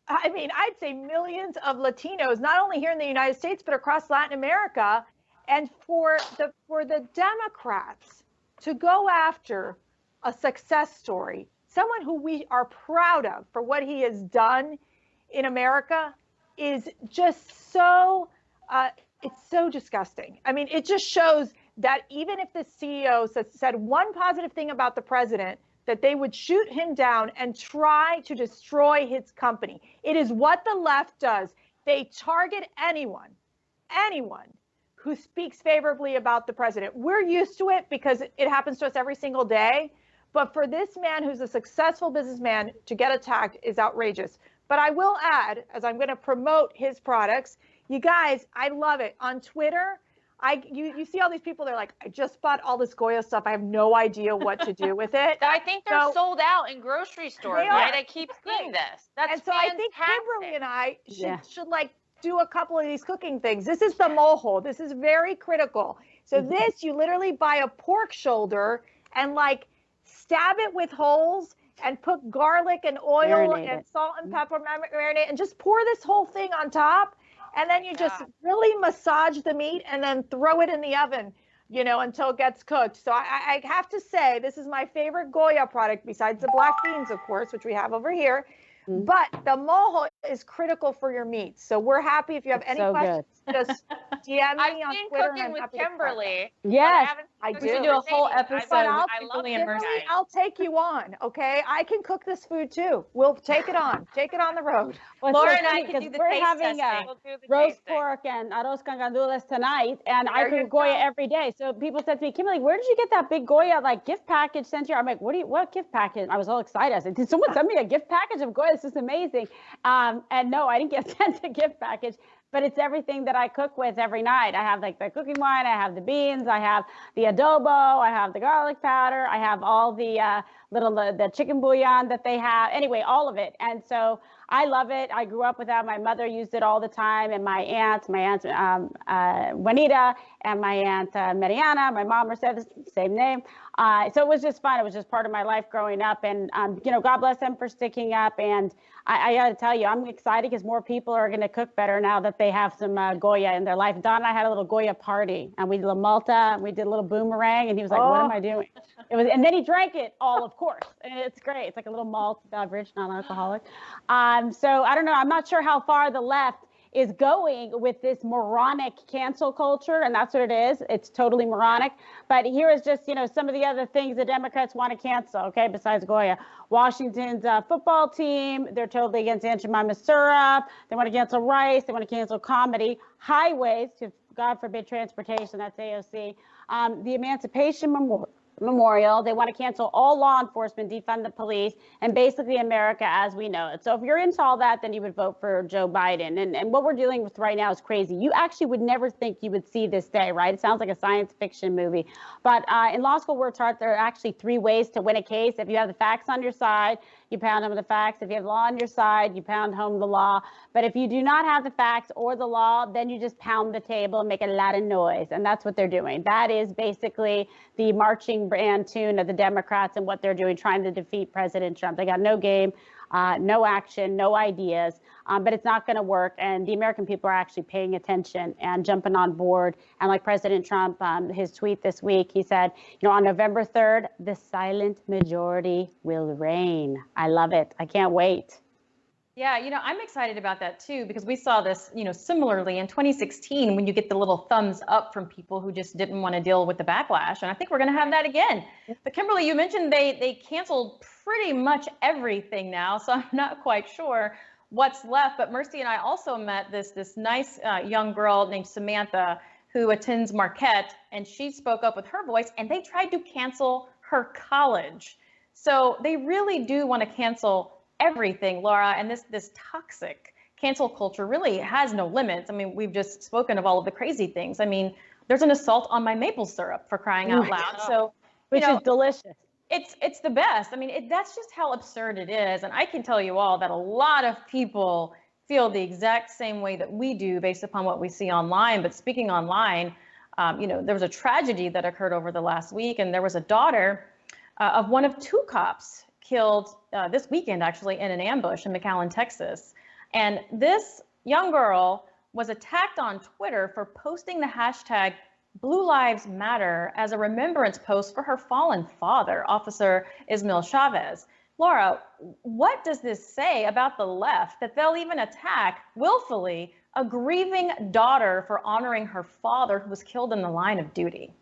I mean, I'd say millions of Latinos, not only here in the United States, but across Latin America. And for the Democrats to go after a success story, someone who we are proud of for what he has done in America, is just so, it's so disgusting. I mean, it just shows that even if the CEO said one positive thing about the president, that they would shoot him down and try to destroy his company. It is what the left does. They target anyone who speaks favorably about the president. We're used to it because it happens to us every single day. But for this man who's a successful businessman to get attacked is outrageous. But I will add, as I'm going to promote his products, you guys, I love it. On Twitter, you see all these people, they're like, I just bought all this Goya stuff. I have no idea what to do with it. I think they're sold out in grocery stores, right? I keep seeing this. That's and so fantastic. I think Kimberly and I should like do a couple of these cooking things. This is the mole. This is very critical. So this, you literally buy a pork shoulder and like stab it with holes and put garlic and oil and salt and pepper marinate and just pour this whole thing on top. And then you just really massage the meat and then throw it in the oven, you know, until it gets cooked. So I have to say, this is my favorite Goya product besides the black beans, of course, which we have over here. But the mojo is critical for your meats. So we're happy if you have any questions, just DM me on Twitter. I've been cooking with Kimberly. Yes, I do. We should do a whole episode. I'll take you on, okay? I can cook this food too. We'll take it on. Take it on the road. Well, Laura and I can do the we're taste having testing. roast pork and arroz con gandules tonight, and I cook Goya every day. So people said to me, Kimberly, where did you get that big Goya like gift package sent here? I'm like, what gift package? I was all excited. I said, did someone send me a gift package of Goya? This is amazing. And no, I didn't get sent a gift package. But it's everything that I cook with every night. I have like the cooking wine, I have the beans, I have the adobo, I have the garlic powder, I have all the the chicken bouillon that they have. Anyway, all of it. And so I love it. I grew up with that. My mother used it all the time, and my aunt Juanita, and my aunt Mariana, my mom Mercedes, same name. So it was just fun. It was just part of my life growing up. And, you know, God bless them for sticking up. And I got to tell you, I'm excited because more people are going to cook better now that they have some Goya in their life. Don and I had a little Goya party, and we did a Malta, and we did a little boomerang, and he was like, what am I doing? It was, and then he drank it all, of course. And it's great. It's like a little malt beverage, non-alcoholic. So I don't know. I'm not sure how far the left is going with this moronic cancel culture, and that's what it is. It's totally moronic. But here is just, you know, some of the other things the Democrats want to cancel, okay, besides Goya. Washington's football team, they're totally against Aunt Jemima syrup. They want to cancel rice. They want to cancel comedy. Highways, to God forbid transportation, that's AOC. The Emancipation Memorial, they want to cancel all law enforcement, defund the police, and basically America as we know it. So if you're into all that, then you would vote for Joe Biden. And what we're dealing with right now is crazy. You actually would never think you would see this day, right? It sounds like a science fiction movie. But in law school, we're taught there are actually 3 ways to win a case. If you have the facts on your side, you pound home the facts. If you have the law on your side, you pound home the law. But if you do not have the facts or the law, then you just pound the table and make a lot of noise. And that's what they're doing. That is basically the marching band tune of the Democrats and what they're doing, trying to defeat President Trump. They got no game, no action, no ideas, but it's not going to work. And the American people are actually paying attention and jumping on board. And like President Trump, his tweet this week, he said, you know, on November 3rd, the silent majority will reign. I love it. I can't wait. Yeah, you know, I'm excited about that too, because we saw this, you know, similarly in 2016 when you get the little thumbs up from people who just didn't want to deal with the backlash. And I think we're going to have that again. But Kimberly, you mentioned they canceled pretty much everything now, so I'm not quite sure what's left. But Mercy and I also met this nice young girl named Samantha who attends Marquette, and she spoke up with her voice, and they tried to cancel her college. So they really do want to cancel everything, Laura, and this toxic cancel culture really has no limits. I mean, we've just spoken of all of the crazy things. I mean, there's an assault on my maple syrup, for crying out loud. So, which is delicious. It's the best. I mean, that's just how absurd it is. And I can tell you all that a lot of people feel the exact same way that we do based upon what we see online. But speaking online, there was a tragedy that occurred over the last week, and there was a daughter of one of two cops killed this weekend, actually, in an ambush in McAllen, Texas. And this young girl was attacked on Twitter for posting the hashtag Blue Lives Matter as a remembrance post for her fallen father, Officer Ismael Chavez. Laura, what does this say about the left that they'll even attack willfully a grieving daughter for honoring her father who was killed in the line of duty?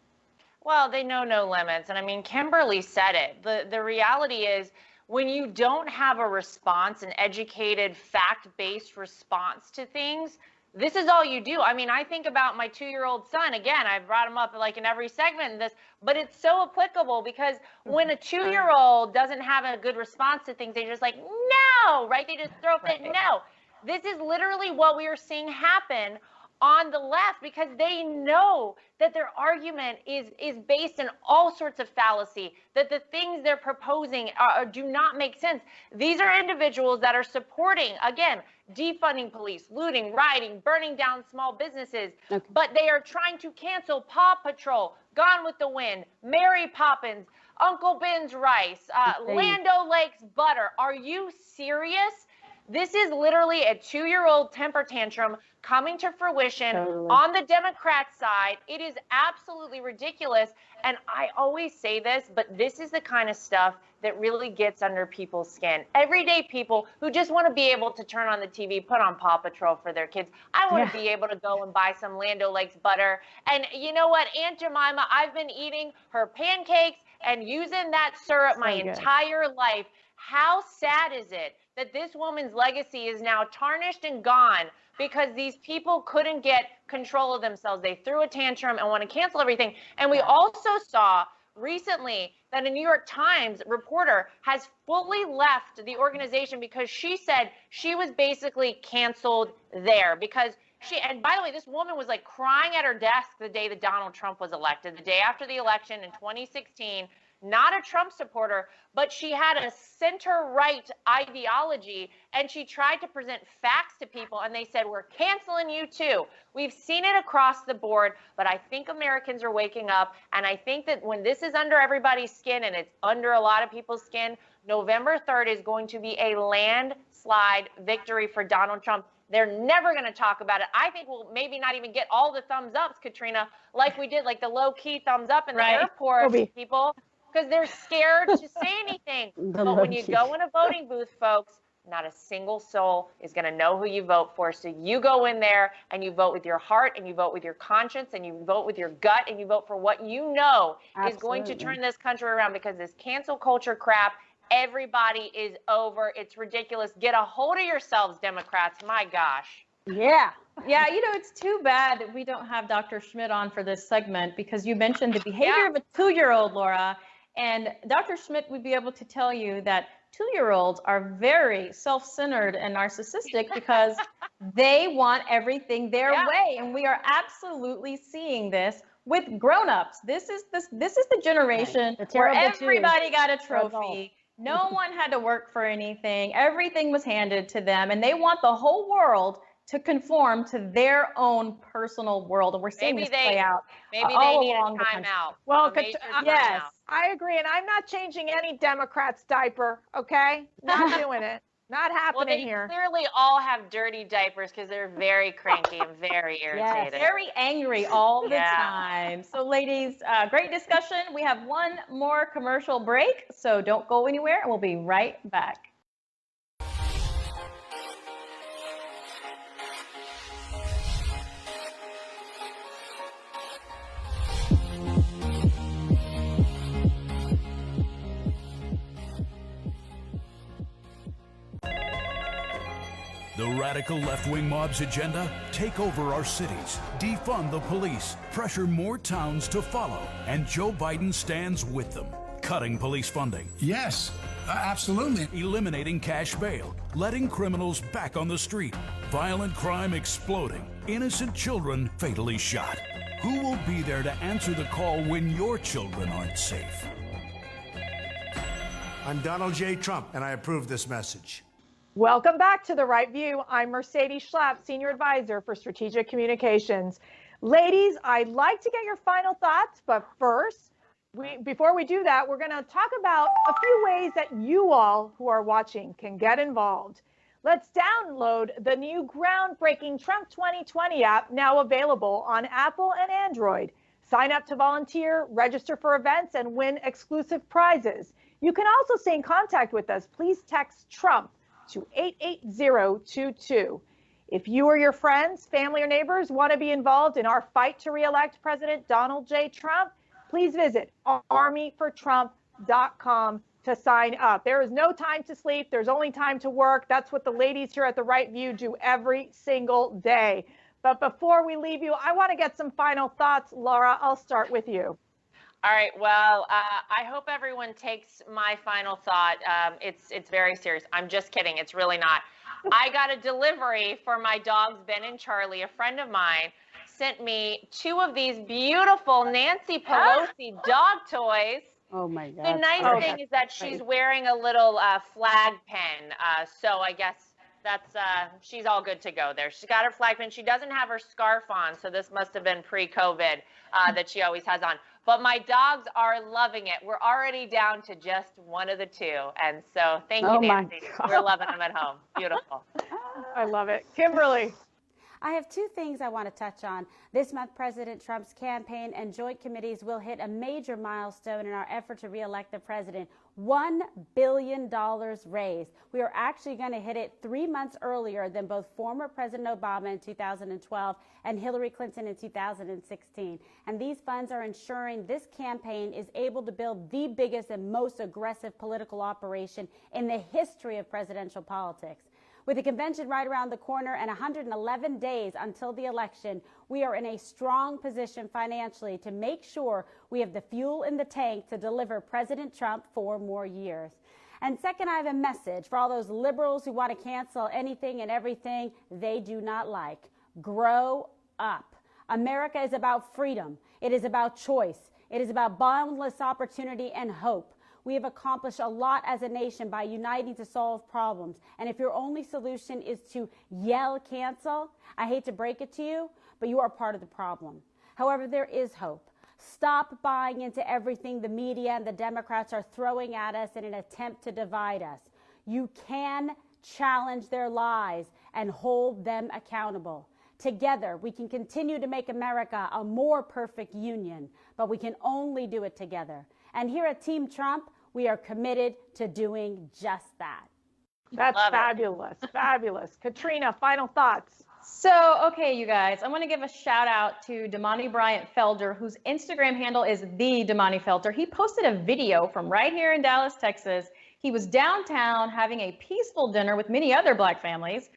Well, they know no limits. And I mean, Kimberly said it. The reality is, when you don't have a response, an educated, fact-based response to things, this is all you do. I mean, I think about my 2-year-old son. Again, I brought him up like in every segment in this, but it's so applicable because when a 2-year-old doesn't have a good response to things, they're just like, no, right? They just throw fit, no. This is literally what we are seeing happen on the left because they know that their argument is based in all sorts of fallacy, that the things they're proposing do not make sense. These are individuals that are supporting, again, defunding police, looting, rioting, burning down small businesses, but they are trying to cancel Paw Patrol, Gone with the Wind, Mary Poppins, Uncle Ben's Rice, Land O'Lakes Butter. Are you serious? This is literally a 2-year-old temper tantrum coming to fruition on the Democrat side. It is absolutely ridiculous. And I always say this, but this is the kind of stuff that really gets under people's skin. Everyday people who just want to be able to turn on the TV, put on Paw Patrol for their kids. I want to be able to go and buy some Land O'Lakes butter. And you know what, Aunt Jemima, I've been eating her pancakes and using that syrup my entire life. How sad is it that this woman's legacy is now tarnished and gone because these people couldn't get control of themselves? They threw a tantrum and want to cancel everything. And we also saw recently that a New York Times reporter has fully left the organization because she said she was basically canceled there because and by the way, this woman was like crying at her desk the day that Donald Trump was elected, the day after the election in 2016. Not a Trump supporter, but she had a center-right ideology, and she tried to present facts to people, and they said, we're canceling you too. We've seen it across the board, but I think Americans are waking up, and I think that when this is under everybody's skin, and it's under a lot of people's skin, November 3rd is going to be a landslide victory for Donald Trump. They're never going to talk about it. I think we'll maybe not even get all the thumbs ups, Katrina, like we did, like the low-key thumbs up in the airport, people. Because they're scared to say anything. But when you go in a voting booth, folks, not a single soul is going to know who you vote for. So you go in there and you vote with your heart and you vote with your conscience and you vote with your gut and you vote for what you know is going to turn this country around, because this cancel culture crap, everybody is over. It's ridiculous. Get a hold of yourselves, Democrats. My gosh. Yeah, it's too bad that we don't have Dr. Schmidt on for this segment, because you mentioned the behavior of a 2-year-old, Laura. And Dr. Schmidt would be able to tell you that 2-year-olds are very self-centered and narcissistic because they want everything their way. And we are absolutely seeing this with grown-ups. This is the generation where everybody got a trophy. No one had to work for anything. Everything was handed to them. And they want the whole world to conform to their own personal world. And we're seeing this play out. Maybe they need a timeout. Well, yes, I agree. And I'm not changing any Democrat's diaper, okay? Not doing it. Not happening here. They clearly all have dirty diapers because they're very cranky and very irritated. Very angry all the time. So ladies, great discussion. We have one more commercial break, so don't go anywhere, and we'll be right back. The radical left-wing mob's agenda? Take over our cities, defund the police, pressure more towns to follow, and Joe Biden stands with them. cutting police funding. Yes, absolutely. Eliminating cash bail, letting criminals back on the street, violent crime exploding, innocent children fatally shot. Who will be there to answer the call when your children aren't safe? I'm Donald J. Trump, and I approve this message. Welcome back to The Right View. I'm Mercedes Schlapp, Senior Advisor for Strategic Communications. Ladies, I'd like to get your final thoughts, but first, before we do that, we're going to talk about a few ways that you all who are watching can get involved. Let's download the new groundbreaking Trump 2020 app, now available on Apple and Android. Sign up to volunteer, register for events, and win exclusive prizes. You can also stay in contact with us. Please text Trump to 88022. If you or your friends, family, or neighbors want to be involved in our fight to re-elect President Donald J. Trump, please visit armyfortrump.com to sign up. There is no time to sleep. There's only time to work. That's what the ladies here at The Right View do every single day. But before we leave you, I want to get some final thoughts. Lara, I'll start with you. All right. Well, I hope everyone takes my final thought. It's very serious. I'm just kidding. It's really not. I got a delivery for my dogs, Ben and Charlie. A friend of mine sent me 2 of these beautiful Nancy Pelosi dog toys. Oh my God. The nice thing is that she's wearing a little flag pin. So I guess that's she's all good to go there. She's got her flag pin. She doesn't have her scarf on, so this must have been pre-COVID that she always has on. But my dogs are loving it. We're already down to just one of the 2. And so thank you, Nancy. We're loving them at home. Beautiful. I love it. Kimberly. I have 2 things I want to touch on. This month, President Trump's campaign and joint committees will hit a major milestone in our effort to re-elect the president. $1 billion raised. We are actually going to hit it 3 months earlier than both former President Obama in 2012 and Hillary Clinton in 2016. And these funds are ensuring this campaign is able to build the biggest and most aggressive political operation in the history of presidential politics. With the convention right around the corner and 111 days until the election, we are in a strong position financially to make sure we have the fuel in the tank to deliver President Trump 4 more years. And second, I have a message for all those liberals who want to cancel anything and everything they do not like. Grow up. America is about freedom. It is about choice. It is about boundless opportunity and hope. We have accomplished a lot as a nation by uniting to solve problems. And if your only solution is to yell cancel, I hate to break it to you, but you are part of the problem. However, there is hope. Stop buying into everything the media and the Democrats are throwing at us in an attempt to divide us. You can challenge their lies and hold them accountable. Together, we can continue to make America a more perfect union, but we can only do it together. And here at Team Trump, we are committed to doing just that. That's fabulous. Fabulous. Katrina, final thoughts. So, okay, you guys, I want to give a shout out to Damani Bryant Felder, whose Instagram handle is the Damani Felder. He posted a video from right here in Dallas, Texas. He was downtown having a peaceful dinner with many other Black families,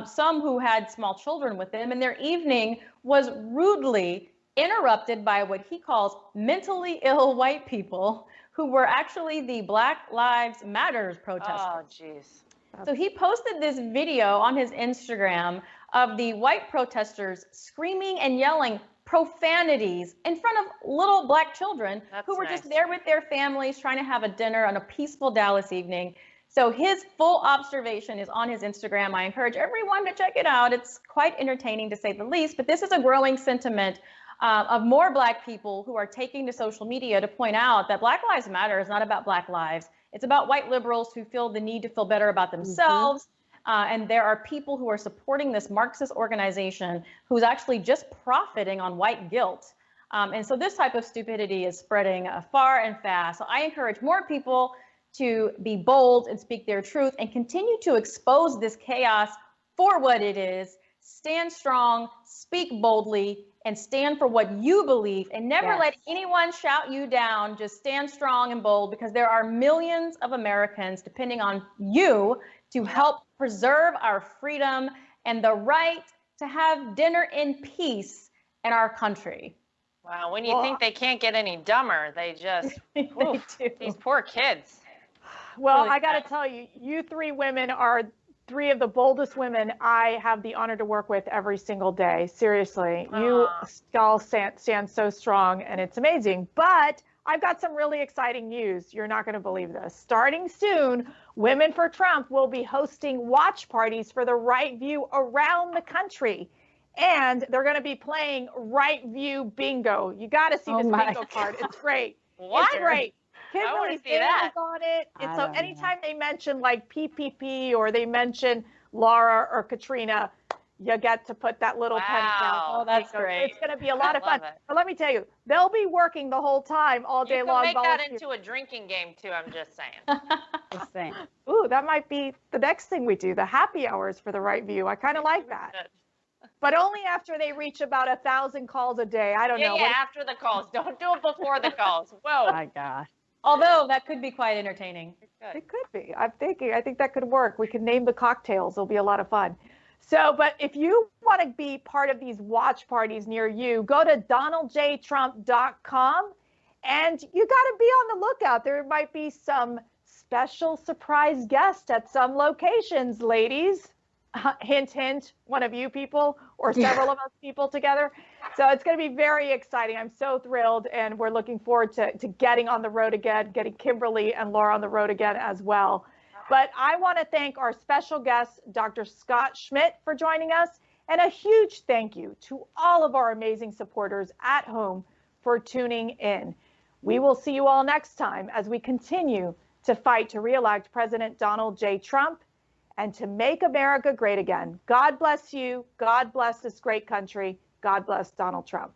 some who had small children with them, and their evening was rudely interrupted by what he calls mentally ill white people who were actually the Black Lives Matter protesters. Oh, jeez. So he posted this video on his Instagram of the white protesters screaming and yelling profanities in front of little Black children who were just there with their families trying to have a dinner on a peaceful Dallas evening. So his full observation is on his Instagram. I encourage everyone to check it out. It's quite entertaining to say the least, but this is a growing sentiment of more Black people who are taking to social media to point out that Black Lives Matter is not about Black lives. It's about white liberals who feel the need to feel better about themselves. And there are people who are supporting this Marxist organization who's actually just profiting on white guilt. And so this type of stupidity is spreading far and fast. So I encourage more people to be bold and speak their truth and continue to expose this chaos for what it is. Stand strong, speak boldly, and stand for what you believe, and never let anyone shout you down. Just stand strong and bold, because there are millions of Americans depending on you to help preserve our freedom and the right to have dinner in peace in our country. Wow, when you think they can't get any dumber, they just, these poor kids. Well, Really I got sad. to tell you, you three women are three of the boldest women I have the honor to work with every single day. Seriously, you all stand so strong, and it's amazing. But I've got some really exciting news. You're not going to believe this. Starting soon, Women for Trump will be hosting watch parties for the Right View around the country. And they're going to be playing Right View Bingo. You got to see this bingo card. It's great. What? It's great. I want to Kimberly's see that. on it. It's so anytime they mention like PPP or they mention Lara or Katrina, you get to put that little penny down. Oh, that's great. It's going to be a lot of fun. love it. But let me tell you, they'll be working the whole time, all day You can long. make that into a drinking game too, I'm just saying. Just saying. Ooh, that might be the next thing we do, the happy hours for the Right View. I kind of like that. But only after they reach about 1,000 calls a day. I don't know. Yeah, after the calls. Don't do it before the calls. Whoa. My God. Although that could be quite entertaining. It could be. I think that could work. We could name the cocktails. It'll be a lot of fun. So, but if you want to be part of these watch parties near you, go to donaldjtrump.com and you got to be on the lookout. There might be some special surprise guests at some locations, ladies. Hint, hint, one of you people or several of us people together. So it's going to be very exciting. I'm so thrilled, and we're looking forward to getting on the road again, getting Kimberly and Laura on the road again as well. But I want to thank our special guest, Dr. Scott Schmidt, for joining us, and a huge thank you to all of our amazing supporters at home for tuning in. We will see you all next time as we continue to fight to re-elect President Donald J. Trump and to make America great again. God bless you. God bless this great country. God bless Donald Trump.